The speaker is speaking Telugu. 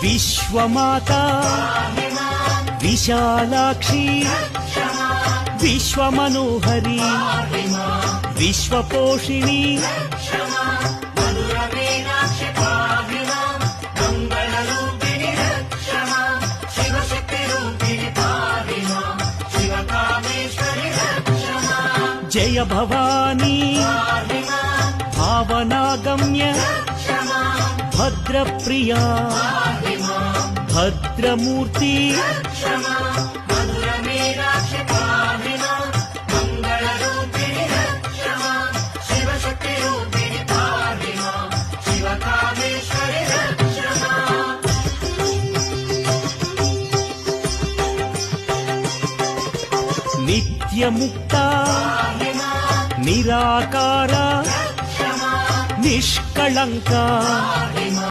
విశ్వమాతా విశాలాక్షి విశ్వమనోహరి విశ్వపోషిణి జయ భవానీ భావనాగమ్య భద్రప్రియా భద్రమూర్తి నిత్యముక్తా నిరాకార నిష్కళంక